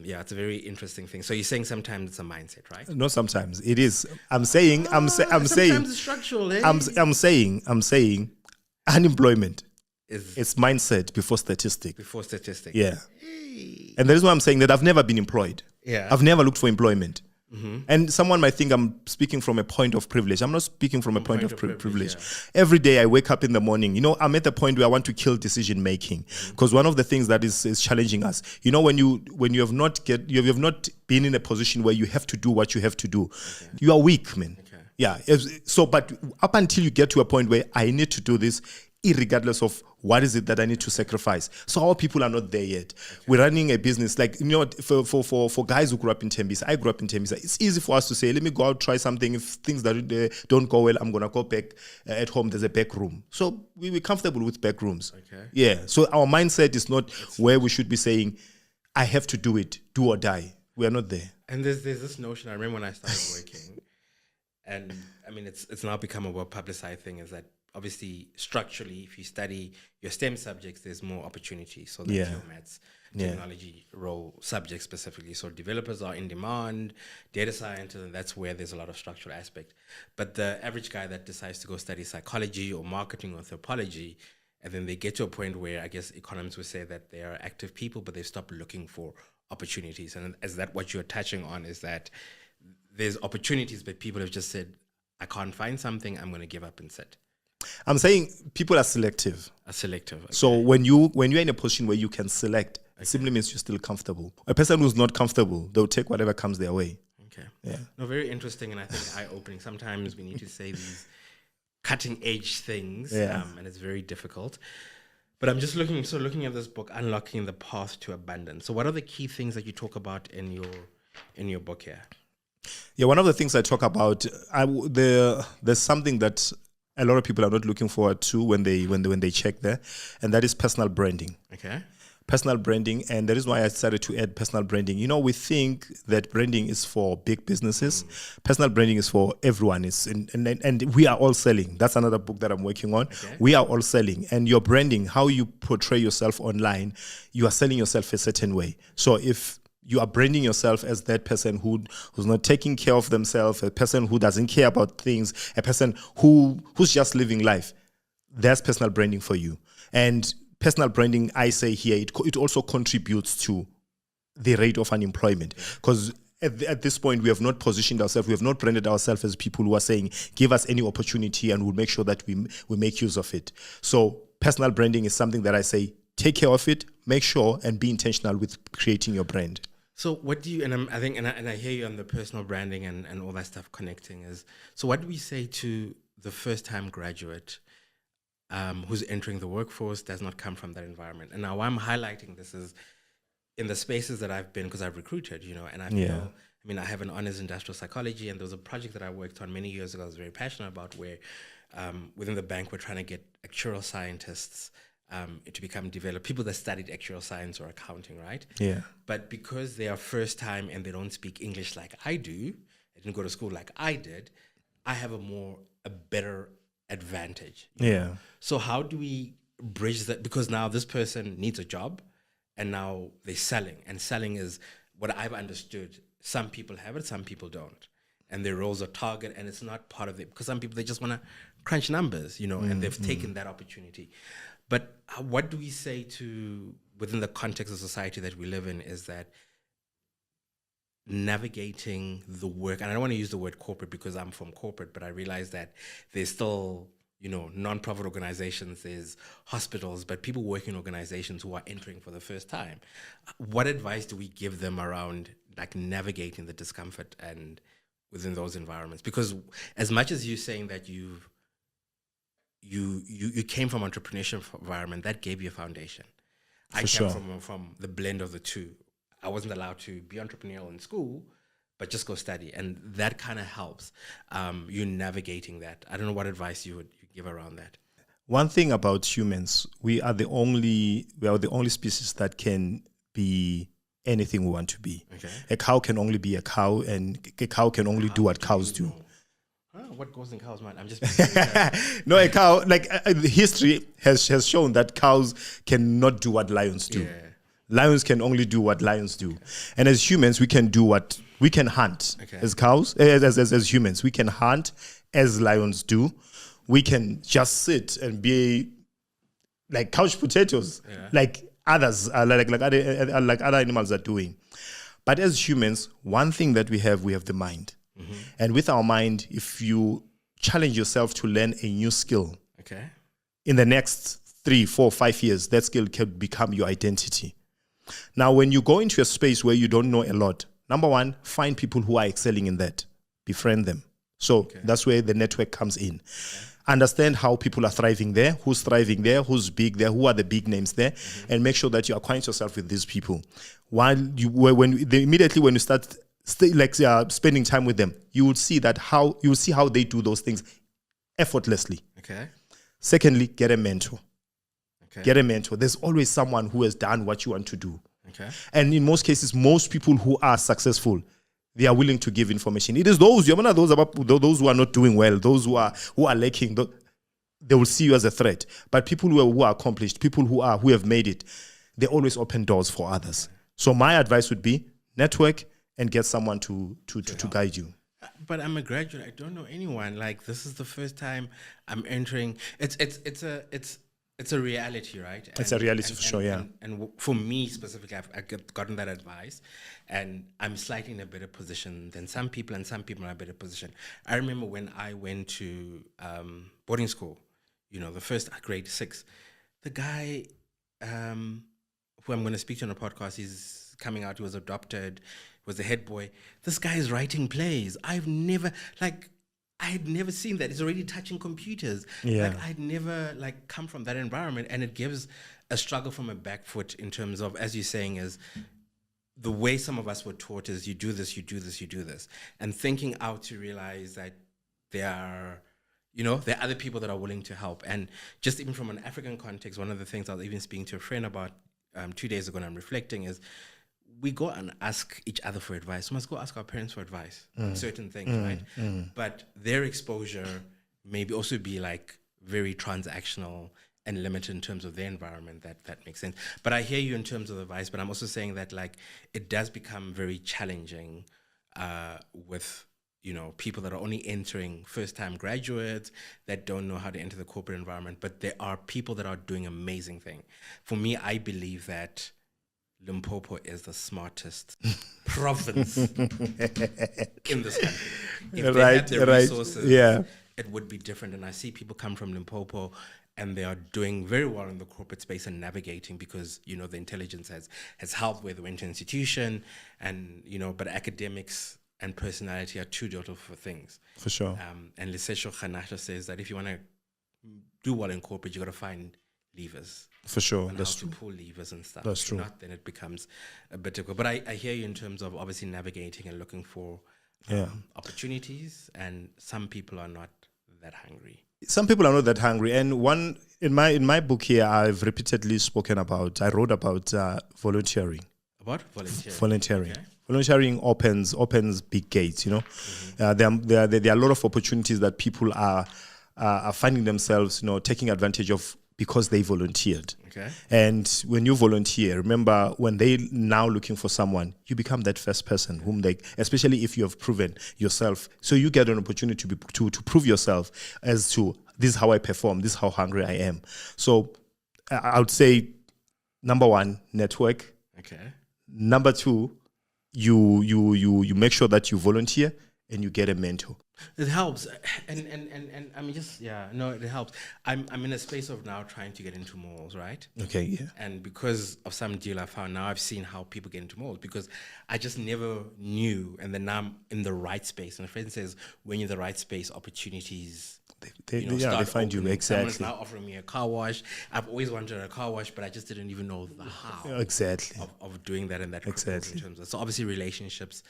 Yeah, it's a very interesting thing. So you're saying sometimes it's a mindset, right? No, sometimes it is. I'm saying sometimes it's structural. Eh? I'm saying unemployment it's mindset before statistic. Before statistic. Yeah. Hey. And that is why I'm saying that I've never been employed. Yeah. I've never looked for employment. Mm-hmm. And someone might think I'm speaking from a point of privilege. I'm not speaking from a point of privilege. Yeah. Every day I wake up in the morning, I'm at the point where I want to kill decision making, because one of the things that is challenging us, when you have not been in a position where you have to do what you have to do, you are weak, man. Okay. Yeah. So, but up until you get to a point where I need to do this, irregardless of what is it that I need to sacrifice. So our people are not there yet. Okay. We're running a business like, for guys who grew up in Tembisa, I grew up in Tembisa. It's easy for us to say, let me go out, try something. If things that don't go well, I'm going to go back at home. There's a back room. So we're comfortable with back rooms. Okay. Yeah. So our mindset is not where we should be saying, I have to do it, do or die. We are not there. And there's this notion, I remember when I started working, and I mean, it's now become a well-publicized thing, is that obviously, structurally, if you study your STEM subjects, there's more opportunity. So that's your maths, technology role subjects specifically. So developers are in demand, data scientists, and that's where there's a lot of structural aspect. But the average guy that decides to go study psychology or marketing or anthropology, and then they get to a point where I guess economists would say that they are active people, but they stop looking for opportunities. And is that what you're touching on, is that there's opportunities, but people have just said, I can't find something, I'm going to give up and sit. I'm saying people are selective. Okay. So when you're in a position where you can select, it simply means you're still comfortable. A person who's not comfortable, they'll take whatever comes their way. Okay. Yeah. No, very interesting, and I think eye-opening. Sometimes we need to say these cutting-edge things, and it's very difficult. But I'm just looking at this book, Unlocking the Path to Abundance. So what are the key things that you talk about in your book here? Yeah, one of the things I talk about, there's something that a lot of people are not looking forward to when they check there, and that is personal branding. Okay. Personal branding, and that is why I started to add personal branding. We think that branding is for big businesses. Personal branding is for everyone. And we are all selling. That's another book that I'm working on. Okay. We are all selling. And your branding, how you portray yourself online, you are selling yourself a certain way. So if you are branding yourself as that person who's not taking care of themselves, a person who doesn't care about things, a person who's just living life, that's personal branding for you. And personal branding, I say here, it also contributes to the rate of unemployment, because at this point we have not positioned ourselves, we have not branded ourselves as people who are saying, give us any opportunity and we'll make sure that we make use of it. So personal branding is something that I say, take care of it, make sure and be intentional with creating your brand. So what do you, and I hear you on the personal branding and all that stuff connecting is, so what do we say to the first-time graduate who's entering the workforce, does not come from that environment? And now why I'm highlighting this is in the spaces that I've been, because I've recruited, and I feel, I have an honors industrial psychology, and there was a project that I worked on many years ago I was very passionate about, where within the bank we're trying to get actuarial scientists to become people that studied actuarial science or accounting, right? Yeah. But because they are first time and they don't speak English like I do, I didn't go to school like I did, I have a better advantage. Yeah. So how do we bridge that? Because now this person needs a job and now they're selling. And selling is what I've understood. Some people have it, some people don't. And their roles are target, and it's not part of it. Because some people, they just want to crunch numbers, and they've taken that opportunity. But what do we say to, within the context of society that we live in, is that navigating the work, and I don't want to use the word corporate because I'm from corporate, but I realize that there's still, non-profit organizations, there's hospitals, but people work in organizations who are entering for the first time. What advice do we give them around like navigating the discomfort and within those environments? Because as much as you're saying that you came from entrepreneurship environment, that gave you a foundation. I came from the blend of the two. I wasn't allowed to be entrepreneurial in school, but just go study. And that kind of helps you navigating that. I don't know what advice you would give around that. One thing about humans, we are the only species that can be anything we want to be. Okay. A cow can only be a cow, and a cow can only do what cows do. What goes in cows' mind? I'm just no, a cow, history has shown that cows cannot do what lions do. Yeah. Lions can only do what lions do. And as humans, we can hunt. Okay. As cows, as humans, we can hunt as lions do. We can just sit and be like couch potatoes, like others, like other animals are doing. But as humans, one thing that we have the mind. Mm-hmm. And with our mind, if you challenge yourself to learn a new skill, in the next 3, 4, 5 years, that skill can become your identity. Now, when you go into a space where you don't know a lot, number one, find people who are excelling in that. Befriend them. So that's where the network comes in. Understand how people are thriving there, who's big there, who are the big names there, and make sure that you acquaint yourself with these people. Immediately when you start spending time with them, you will see how they do those things effortlessly. Okay. Secondly, get a mentor. Get a mentor. There's always someone who has done what you want to do. Okay. And in most cases, most people who are successful, they are willing to give information. It is those who are not doing well, those who are lacking, they will see you as a threat. But people who are accomplished, people who have made it, they always open doors for others. So my advice would be network and get someone to guide you. But I'm a graduate. I don't know anyone. Like, this is the first time I'm entering. It's a reality, right? It's a reality for sure, yeah. And for me specifically, I've gotten that advice, and I'm slightly in a better position than some people, and some people are in a better position. I remember when I went to boarding school, the first grade 6, the guy who I'm going to speak to on a podcast, he's coming out, he was adopted, was the head boy. This guy is writing plays. I had never seen that. It's already touching computers. Yeah. I'd never come from that environment, and it gives a struggle from a back foot in terms of, as you're saying, is the way some of us were taught is you do this, you do this, you do this. And thinking out to realize that there are other people that are willing to help. And just even from an African context, one of the things I was even speaking to a friend about 2 days ago, and I'm reflecting, is we go and ask each other for advice. We must go ask our parents for advice on certain things, right? But their exposure maybe also be very transactional and limited in terms of their environment. That makes sense. But I hear you in terms of advice, but I'm also saying that it does become very challenging with people that are only entering, first-time graduates that don't know how to enter the corporate environment. But there are people that are doing amazing things. For me, I believe that Limpopo is the smartest province in this country. If they had the resources, it would be different. And I see people come from Limpopo and they are doing very well in the corporate space and navigating because, the intelligence has helped where they went to institution and, but academics and personality are two different things. For sure. And Lisesho Khanasha says that if you want to do well in corporate, you got to find levers. For sure. And that's how true. to pull levers and stuff. That's true. Not, then it becomes a bit difficult. But I hear you in terms of obviously navigating and looking for opportunities, and some people are not that hungry. Some people are not that hungry. And one in my book here, I've repeatedly spoken about, I wrote about volunteering. About volunteering? Volunteering. Okay. Volunteering opens big gates, There are a lot of opportunities that people are finding themselves, taking advantage of because they volunteered. Okay. And when you volunteer, remember, when they now looking for someone, you become that first person whom they, especially if you have proven yourself. So you get an opportunity to prove yourself as to This is how I perform. This is how hungry I am. So I would say, number one, network. Okay. Number two, you make sure that you volunteer and you get a mentor. It helps, and I mean, it helps. I'm in a space of now trying to get into malls, right? Okay, yeah. And because of some deal I found, now I've seen how people get into malls, because I just never knew, and then now I'm in the right space. And a friend says, when you're in the right space, opportunities They start find you opening. exactly. Someone's now offering me a car wash. I've always wanted a car wash, but I just didn't even know the how Exactly. of doing that in that Exactly. in terms of, so obviously relationships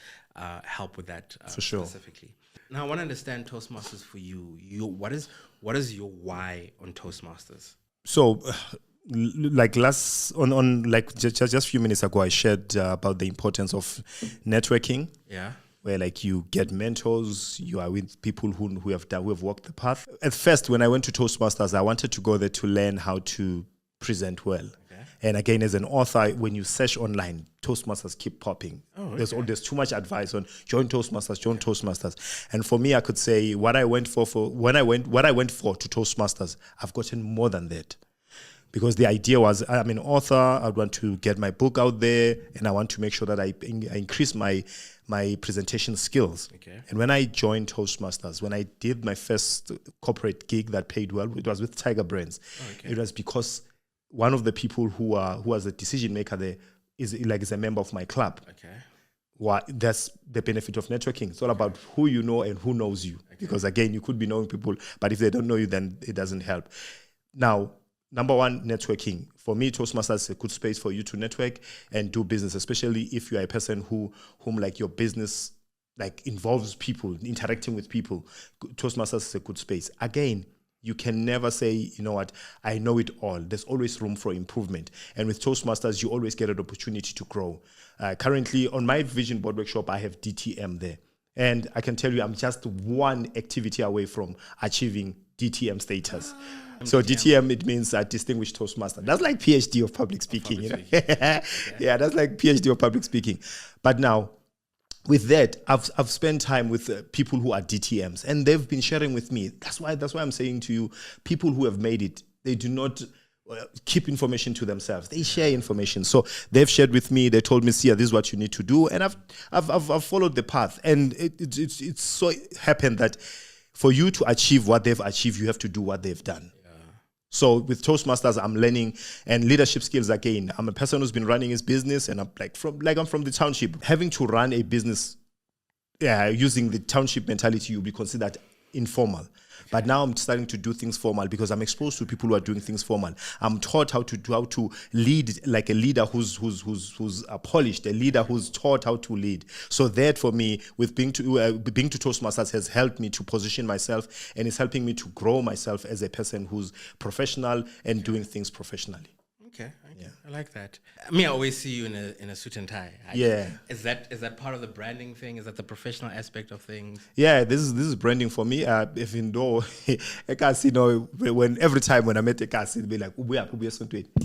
help with that For sure. specifically. Now I want to understand Toastmasters for you. What is your why on Toastmasters? So, like just a few minutes ago, I shared about the importance of networking. Yeah. Where like you get mentors, you are with people who have walked the path. At first, when I went to Toastmasters, I wanted to go there to learn how to present well. Okay. And again, as an author, when you search online, Toastmasters keep popping. Oh, okay. There's too much advice on join Toastmasters. And for me, I could say what I went for to Toastmasters, I've gotten more than that. Because the idea was, I'm an author, I want to get my book out there, and I want to make sure that I increase my presentation skills. Okay. And when I joined Toastmasters, when I did my first corporate gig that paid well, it was with Tiger Brands. Oh, okay. It was because one of the people who was a decision maker there is a member of my club. Okay. That's the benefit of networking. It's all about who you know and who knows you. Okay. Because again, you could be knowing people, but if they don't know you, then it doesn't help. Now, number one, networking. For me, Toastmasters is a good space for you to network and do business, especially if you are a person whom like your business like involves people, interacting with people. Toastmasters is a good space. Again, you can never say, you know what, I know it all. There's always room for improvement. And with Toastmasters, you always get an opportunity to grow. Currently, on my vision board workshop, I have DTM there. And I can tell you, I'm just one activity away from achieving DTM status. So DTM, it means Distinguished Toastmaster. That's like PhD of public speaking. You know? Yeah, that's like PhD of public speaking. But now, with that, I've spent time with people who are DTMs, and they've been sharing with me. That's why I'm saying to you, people who have made it, they do not keep information to themselves. They share information. So they've shared with me. They told me, "See, this is what you need to do," and I've followed the path. And it's so happened that for you to achieve what they've achieved, you have to do what they've done. So with Toastmasters, I'm learning and leadership skills again. I'm a person who's been running his business, and I'm from the township. Having to run a business using the township mentality, you'll be considered informal. But now I'm starting to do things formal because I'm exposed to people who are doing things formal. I'm taught how to lead like a leader who's polished, a leader who's taught how to lead. So that for me, with being to Toastmasters has helped me to position myself, and it's helping me to grow myself as a person who's professional and doing things professionally. Okay. Yeah. I like that. I mean, I always see you in a suit and tie. Is that part of the branding thing? Is that the professional aspect of things? Yeah, this is branding for me. Even though when every time when I met Ekasi, they'll be like,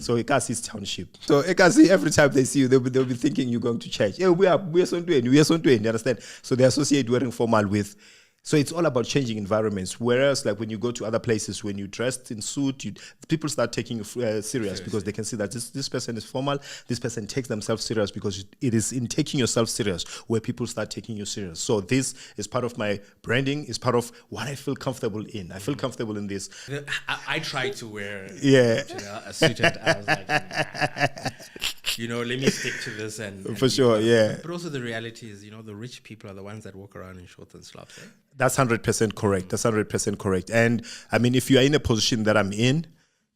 so Ekasi is township. So Ekasi, every time they see you, they'll be thinking you're going to church. Yeah, we are Sontweni. You understand? So they associate wearing formal with. So it's all about changing environments. Whereas, like when you go to other places, when you dressed in suit, people start taking you serious because they can see that this person is formal. This person takes themselves serious because it is in taking yourself serious where people start taking you serious. So this is part of my branding. It's part of what I feel comfortable in. I feel comfortable in this. I tried to wear a suit and I was like, nah. Let me stick to this and for sure, yeah. But also the reality is, the rich people are the ones that walk around in shorts and slops. Eh? That's 100% correct. That's 100% correct. And I mean, if you are in a position that I'm in,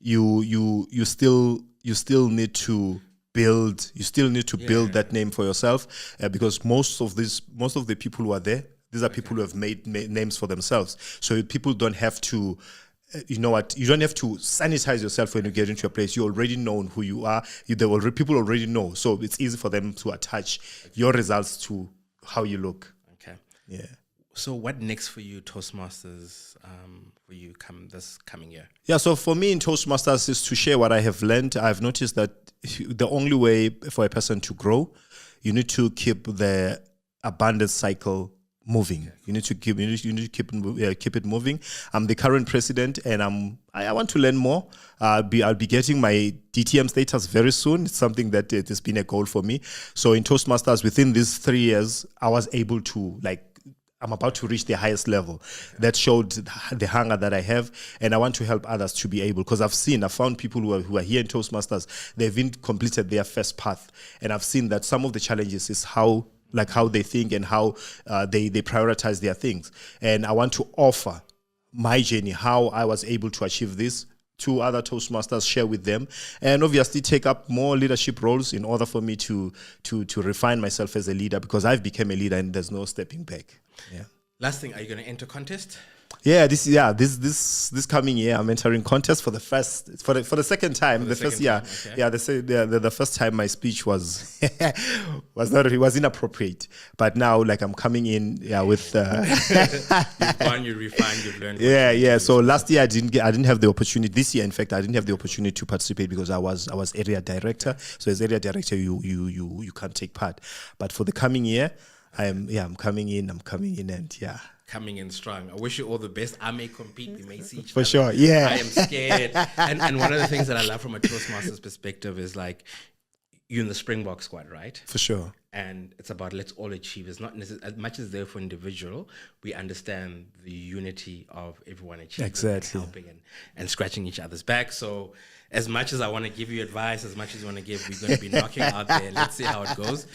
you still need to build. You still need to build that name for yourself because most of the people who are there, these are people who have made names for themselves. So people don't have to. You know what? You don't have to sanitize yourself when you get into a place. You're already known who you are. People already know. So it's easy for them to attach your results to how you look. Okay. Yeah. So what next for you, Toastmasters, this coming year? Yeah, so for me in Toastmasters is to share what I have learned. I've noticed that the only way for a person to grow, you need to keep the abundance cycle moving. You need to keep keep it moving. I'm the current president, and I want to learn more. I'll be getting my DTM status very soon. It's something that it has been a goal for me. So in Toastmasters, within these 3 years, I was able to I'm about to reach the highest level. That showed the hunger that I have, and I want to help others to be able, because I found people who are here in Toastmasters, they've completed their first path, and I've seen that some of the challenges is how they think and how they prioritize their things. And I want to offer my journey, how I was able to achieve this, to other Toastmasters, share with them, and obviously take up more leadership roles in order for me to refine myself as a leader, because I've become a leader and there's no stepping back. Yeah. Last thing, are you going to enter contest? Yeah, this coming year I'm entering contest for the second time. The first time my speech was was inappropriate, but now I'm coming in with you refined, you've learned. Yeah. So last year I didn't have the opportunity. This year, in fact, I didn't have the opportunity to participate because I was area director. So as area director, you can't take part. But for the coming year, I'm coming in, and yeah. Coming in strong. I wish you all the best. I may compete. We may see each for other. sure. Yeah. I am scared. and one of the things that I love from a Toastmasters perspective is you're in the Springbok squad, right? For sure. And it's about let's all achieve. It's not necessarily as much as there for individual. We understand the unity of everyone achieving, exactly, and helping and scratching each other's back. So as much as I want to give you advice, as much as you want to give, we're going to be knocking out there. Let's see how it goes.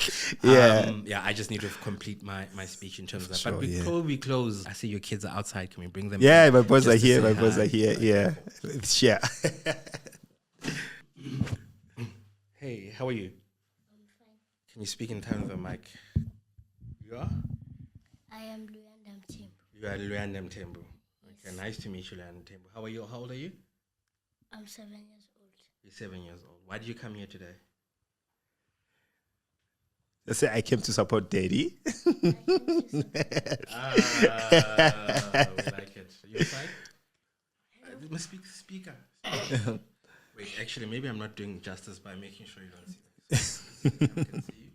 Yeah. I just need to complete my speech in terms of that. Sure, but before we close, I see your kids are outside. Can we bring them? Yeah, in my boys are just to here. say My boys hi? are here. Yeah. Yeah. Hey, how are you? I'm fine. Can you speak in time of the mic? You are? I am Luyanda Mthembu. You are Luyanda Mthembu. Okay, nice to meet you, Luyanda Mthembu. How are you? How old are you? I'm 7 years old. You're 7 years old. Why did you come here today? I say I came to support Daddy. We like it. You're fine? My speaker. Wait, actually, maybe I'm not doing justice by making sure you don't see this. I can see you.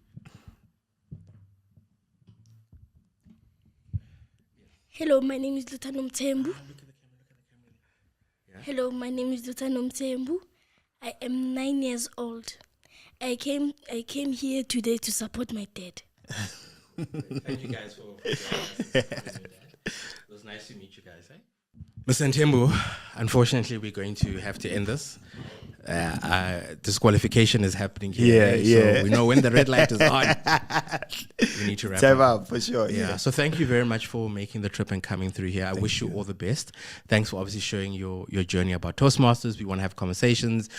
Hello, my name is Lutano Mthembu. Look at the camera. Yeah? Hello, my name is Lutano Mthembu. I am 9 years old. I came here today to support my dad. Thank you guys for joining us. It was nice to meet you guys. Mr. Mthembu, unfortunately, we're going to have to end this. Disqualification is happening here. Yeah. So we know when the red light is on, we need to wrap Time up. up for sure. Yeah. So thank you very much for making the trip and coming through here. I wish you all the best. Thanks for obviously sharing your journey about Toastmasters. We want to have conversations.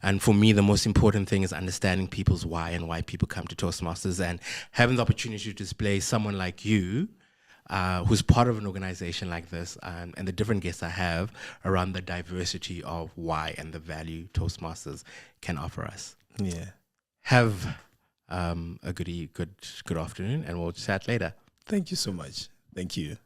And for me, the most important thing is understanding people's why and why people come to Toastmasters, and having the opportunity to display someone like you, who's part of an organization like this, and the different guests I have around the diversity of why and the value Toastmasters can offer us. Yeah. Have a good afternoon, and we'll chat later. Thank you so much. Thank you.